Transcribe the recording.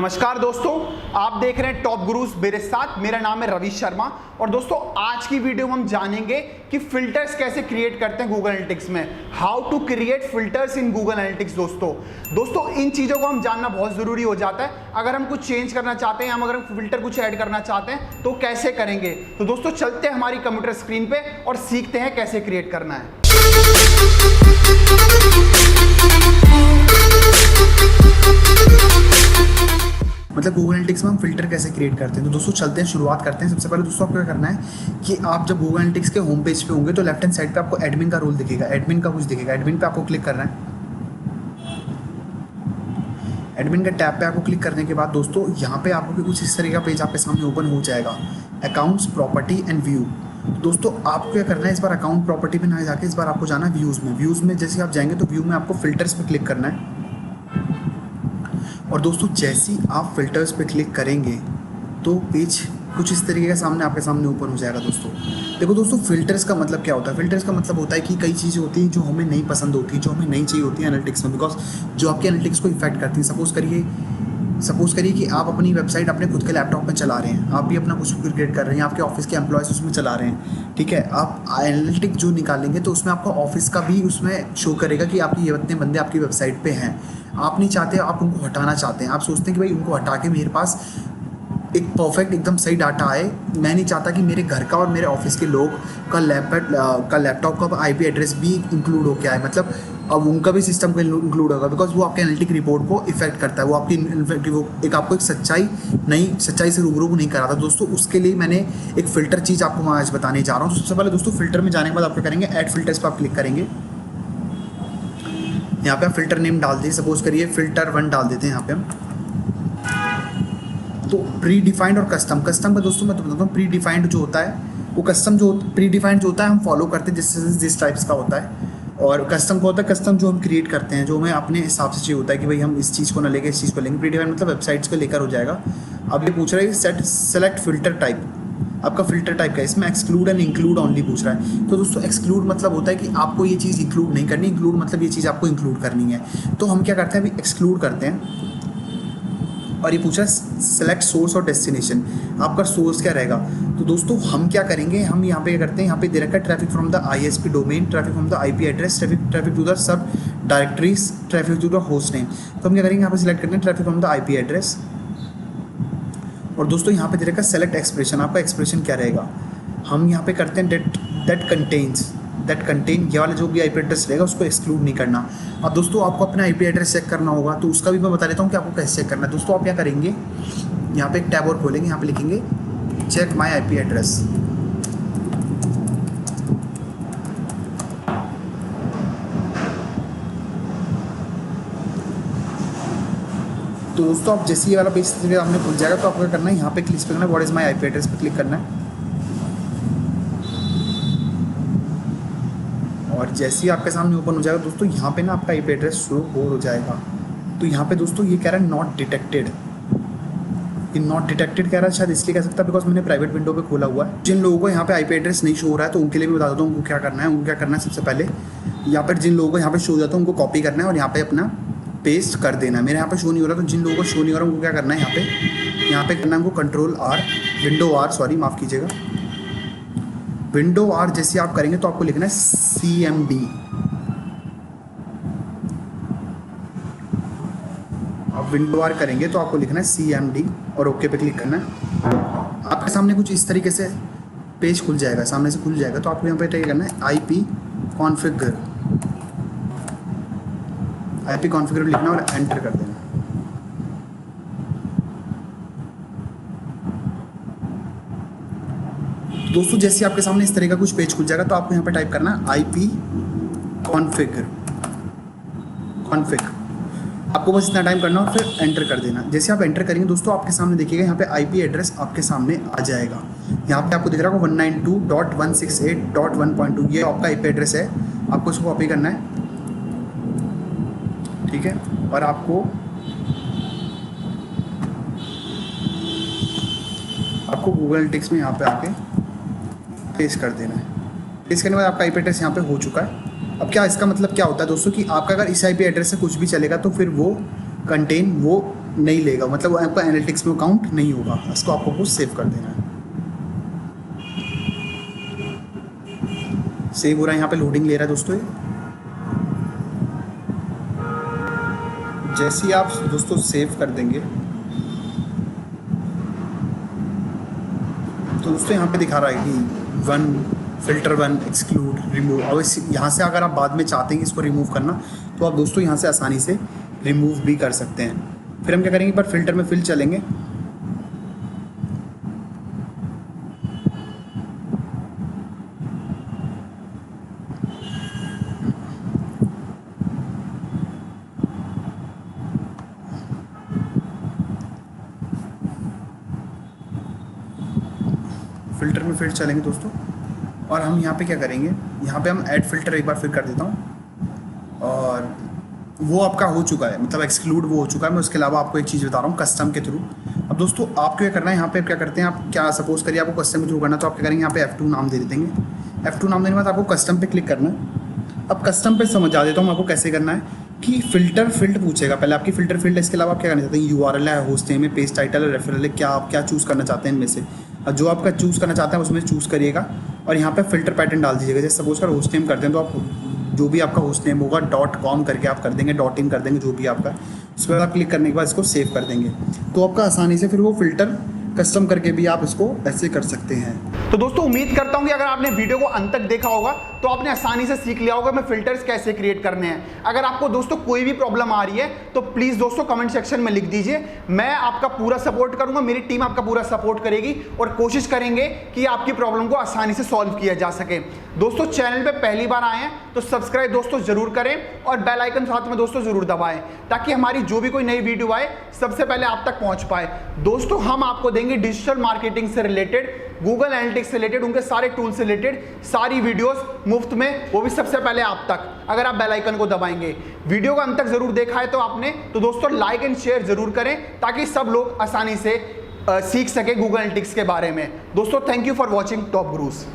नमस्कार दोस्तों, आप देख रहे हैं टॉप गुरुज। मेरे साथ मेरा नाम है रवि शर्मा। और दोस्तों आज की वीडियो में हम जानेंगे कि फिल्टर्स कैसे क्रिएट करते हैं गूगल एनालिटिक्स में। How to create filters in Google Analytics. दोस्तों इन चीज़ों को हम जानना बहुत ज़रूरी हो जाता है। अगर हम कुछ चेंज करना चाहते हैं, अगर हम फिल्टर कुछ ऐड करना चाहते हैं तो कैसे करेंगे। तो दोस्तों चलते हैं हमारी कंप्यूटर स्क्रीन पे और सीखते हैं कैसे क्रिएट करना है। मतलब गूगल एनालिटिक्स में हम फिल्टर कैसे क्रिएट करते हैं। तो दोस्तों चलते हैं, शुरुआत करते हैं। सबसे पहले दोस्तों आपको क्या करना है कि आप जब गूगल एनालिटिक्स के होम पेज पे होंगे तो लेफ्ट हैंड साइड पे आपको एडमिन का रोल दिखेगा, एडमिन का कुछ दिखेगा। एडमिन पे आपको क्लिक करना है। एडमिन के टैब पे आपको क्लिक करने के बाद दोस्तों यहाँ पे आपको कुछ इस तरह का पेज आपके सामने ओपन हो जाएगा, अकाउंट्स, प्रॉपर्टी एंड व्यू। दोस्तों आपको क्या करना है, इस बार अकाउंट प्रॉपर्टी पे ना जाके इस बार आपको जाना है व्यूज़ में। व्यूज़ में जैसे आप जाएंगे तो व्यू में आपको फिल्टर्स पे क्लिक करना है। और दोस्तों जैसे ही आप फिल्टर्स पे क्लिक करेंगे तो पेज कुछ इस तरीके का सामने आपके सामने ओपन हो जाएगा। दोस्तों देखो दोस्तों, फिल्टर्स का मतलब क्या होता है। फिल्टर्स का मतलब होता है कि कई चीज़ें होती हैं जो हमें नहीं पसंद होती, जो हमें नहीं चाहिए होती है एनालिटिक्स में, बिकॉज जो आपके एनालिटिक्स को इफेक्ट करती है। सपोज करिए कि आप अपनी वेबसाइट अपने खुद के लैपटॉप में चला रहे हैं, आप भी अपना कुछ क्रिएट कर रहे हैं, आपके ऑफिस के एम्प्लॉयज़ उसमें चला रहे हैं, ठीक है। आप एनालिटिक जो निकालेंगे तो उसमें आपका ऑफिस का भी उसमें शो करेगा कि आपके ये इतने बंदे आपकी वेबसाइट पे हैं। आप नहीं चाहते, आप उनको हटाना चाहते हैं। आप सोचते हैं कि भाई उनको हटा के मेरे पास एक परफेक्ट एकदम सही डाटा आए। मैं नहीं चाहता कि मेरे घर का और मेरे ऑफिस के लोग का लैपटॉप का आईपी एड्रेस भी इंक्लूड होकर आए। मतलब अब उनका भी सिस्टम को इंक्लूड होगा, बिकॉज वो आपके एनालिटिक रिपोर्ट को इफेक्ट करता है। वो आपकी आपको एक सच्चाई से रूबरू नहीं कराता। दोस्तों उसके लिए मैंने एक फ़िल्टर चीज़ आपको मैं आज बताने जा रहा हूँ। तो सबसे पहले दोस्तों फिल्टर में जाने के बाद आप क्या करेंगे, ऐड फिल्टर्स पर आप क्लिक करेंगे। यहाँ पे आप फिल्टर नेम डाल दीजिए, सपोज करिए फिल्टर 1 डाल देते हैं यहाँ पे हम। तो प्री डिफाइंड और कस्टम का दोस्तों मैं तो बताता हूँ, प्री डिफाइंड जो होता है वो प्री डिफाइंड जो होता है हम फॉलो करते हैं जिस टाइप्स का होता है। और कस्टम का होता है, कस्टम जो हम क्रिएट करते हैं, जो हमें अपने हिसाब से चाहिए होता है कि भाई हम इस चीज़ को ना लेके इस चीज़ को लेंगे। प्री डिफाइंड मतलब वेबसाइट्स को लेकर हो जाएगा। अब ये पूछ रहा है सेलेक्ट फिल्टर टाइप, आपका फिल्टर टाइप का है। इसमें एक्सक्लूड एंड इंक्लूड ओनली पूछ रहा है। तो दोस्तों एक्सक्लूड मतलब होता है कि आपको ये चीज़ इंक्लूड नहीं करनी, इंक्लूड मतलब ये चीज़ आपको इंक्लूड करनी है। तो हम क्या करते हैं, अभी एक्सक्लूड करते हैं। और ये पूछा सेलेक्ट सोर्स और डेस्टिनेशन, आपका सोर्स क्या रहेगा। तो दोस्तों हम क्या करेंगे, हम यहाँ पे क्या करते हैं, यहाँ पे दे रखा है traffic from the ISP domain, traffic from the IP address, traffic to the sub directories, traffic to the host name. तो हम क्या करेंगे, यहाँ पे सिलेक्ट करते हैं traffic from the IP address. और दोस्तों यहाँ पे दे रखा है सेलेक्ट एक्सप्रेशन, आपका एक्सप्रेशन क्या रहेगा। हम यहाँ पे करते हैं दैट कंटेन ये वाला जो भी IP एड्रेस रहेगा उसको एक्सक्लूड नहीं करना। अब दोस्तों आपको अपना IP एड्रेस चेक करना होगा, तो उसका भी मैं बता देता हूँ कि आपको कैसे चेक करना है। दोस्तों आप क्या करेंगे, यहाँ पे एक टैब और खोलेंगे, यहाँ पे लिखेंगे चेक माई IP एड्रेस। तो दोस्तों आप जैसे ये वाला पेज सामने खुल जाएगा तो आपको क्या करना है, यहाँ पे क्लिक करना है, what is my IP address पे क्लिक करना है। और जैसे ही आपके सामने ओपन हो जाएगा दोस्तों, यहाँ पे ना आपका IP एड्रेस शो हो जाएगा। तो यहाँ पे दोस्तों ये कह रहा है नॉट डिटेक्टेड। ये नॉट डिटेक्टेड कह रहा है, शायद इसलिए कह सकता है बिकॉज मैंने प्राइवेट विंडो पे खोला हुआ है। जिन लोगों को यहाँ पे IP एड्रेस नहीं शो हो रहा है तो उनके लिए भी बता देता हूँ उनको क्या करना है। उनको क्या करना है, सबसे पहले यहाँ पर जिन लोगों को यहाँ पे शो हो जाता है उनको कॉपी करना है और यहाँ पे अपना पेस्ट कर देना है। मेरे यहाँ पे शो नहीं हो रहा, तो जिन लोगों को शो नहीं हो रहा उनको क्या करना है, यहाँ पे करना है उनको विंडो R जैसे आप करेंगे तो आपको लिखना है CMD। आप विंडो R करेंगे तो आपको लिखना है CMD और ओके पे क्लिक करना है। आपके सामने कुछ इस तरीके से पेज खुल जाएगा, सामने से खुल जाएगा। तो आपको यहाँ पे क्या करना है, IP कॉन्फ़िगर लिखना और एंटर कर देना। दोस्तों जैसे आपके सामने इस तरह का कुछ पेज खुल जाएगा तो आपको यहाँ पे टाइप करना है IP कॉन्फ़िगर। आपको बस इतना टाइम करना और फिर एंटर कर देना। जैसे आप एंटर करेंगे दोस्तों आपके सामने देखिएगा यहाँ पे IP एड्रेस आपके सामने आ जाएगा। यहाँ पे आपको दिख रहा होगा 192.168.1.2 ये आपका IP एड्रेस है। आपको इसको कॉपी करना है, ठीक है। और आपको गूगल एनालिटिक्स में यहाँ पे आके पेस्ट कर देना है। पेस्ट करने के बाद आपका IP एड्रेस यहाँ पे हो चुका है। अब क्या इसका मतलब क्या होता है दोस्तों कि आपका अगर इस IP एड्रेस से कुछ भी चलेगा तो फिर वो कंटेन वो नहीं लेगा, मतलब वो आपका एनालिटिक्स में काउंट नहीं होगा। इसको आपको सेव कर देना है। सेव हो रहा है, यहाँ पे लोडिंग ले रहा है दोस्तों। जैसे ही आप दोस्तों सेव कर देंगे तो दोस्तों यहाँ पे दिखा रहा है कि फ़िल्टर 1 एक्सक्लूड रिमूव। और यहाँ से अगर आप बाद में चाहते हैं कि इसको रिमूव करना तो आप दोस्तों यहाँ से आसानी से रिमूव भी कर सकते हैं। फिर हम क्या करेंगे, पर फिल्टर में फिल चलेंगे। फिल्टर में फिर चलेंगे दोस्तों, और हम यहाँ पे क्या करेंगे, यहाँ पे हम ऐड फिल्टर एक बार फिर कर देता हूँ। और वो आपका हो चुका है, मतलब एक्सक्लूड वो हो चुका है। मैं उसके अलावा आपको एक चीज़ बता रहा हूँ कस्टम के थ्रू। अब दोस्तों आपको क्या करना है, यहाँ पे क्या करते हैं आप, क्या सपोज करिए आपको कस्टम के थ्रू करना, तो आप क्या करेंगे, यहाँ पे F2 नाम दे देंगे। F2 नाम देने के बाद आपको कस्टम पे क्लिक करना है। अब कस्टम पे समझा देता हूँ आपको कैसे करना है कि फ़िल्टर फील्ड पूछेगा पहले आपकी फ़िल्टर फील्ड। इसके अलावा आप क्या करना चाहते हैं, URL है, होस्ट नेम है, पेज टाइटल है, रेफरल है, क्या आप क्या चूज़ करना चाहते हैं इनमें से। जो आपका चूज़ करना चाहते हैं उसमें चूज़ करिएगा और यहाँ पे फ़िल्टर पैटर्न डाल दीजिएगा। जैसे सपोज कर होस्ट नेम करते हैं तो आप जो भी आपका होस्ट नेम होगा .com करके आप कर देंगे, .in कर देंगे, जो भी आपका। उसके बाद आप क्लिक करने के बाद इसको सेव कर देंगे तो आपका आसानी से फिर वो फ़िल्टर कस्टम करके भी आप इसको ऐसे कर सकते हैं। तो दोस्तों उम्मीद करता हूं कि अगर आपने वीडियो को अंत तक देखा होगा तो आपने आसानी से सीख लिया होगा मैं फिल्टर्स कैसे क्रिएट करने हैं। अगर आपको दोस्तों कोई भी प्रॉब्लम आ रही है तो प्लीज़ दोस्तों कमेंट सेक्शन में लिख दीजिए, मैं आपका पूरा सपोर्ट करूंगा, मेरी टीम आपका पूरा सपोर्ट करेगी और कोशिश करेंगे कि आपकी प्रॉब्लम को आसानी से सॉल्व किया जा सके। दोस्तों चैनल पर पहली बार आए हैं तो सब्सक्राइब दोस्तों जरूर करें और बेल आइकन साथ में दोस्तों जरूर दबाएं ताकि हमारी जो भी कोई नई वीडियो आए सबसे पहले आप तक पहुंच पाए। दोस्तों हम आपको देंगे डिजिटल मार्केटिंग से रिलेटेड, गूगल एनालिटिक्स से रिलेटेड, उनके सारे टूल से रिलेटेड सारी वीडियोस मुफ्त में, वो भी सबसे पहले आप तक, अगर आप बेल आइकन को दबाएंगे। वीडियो को अंत तक जरूर देखा है तो आपने, तो दोस्तों लाइक एंड शेयर जरूर करें ताकि सब लोग आसानी से सीख सके गूगल एनालिटिक्स के बारे में। दोस्तों thank you for watching top gurus.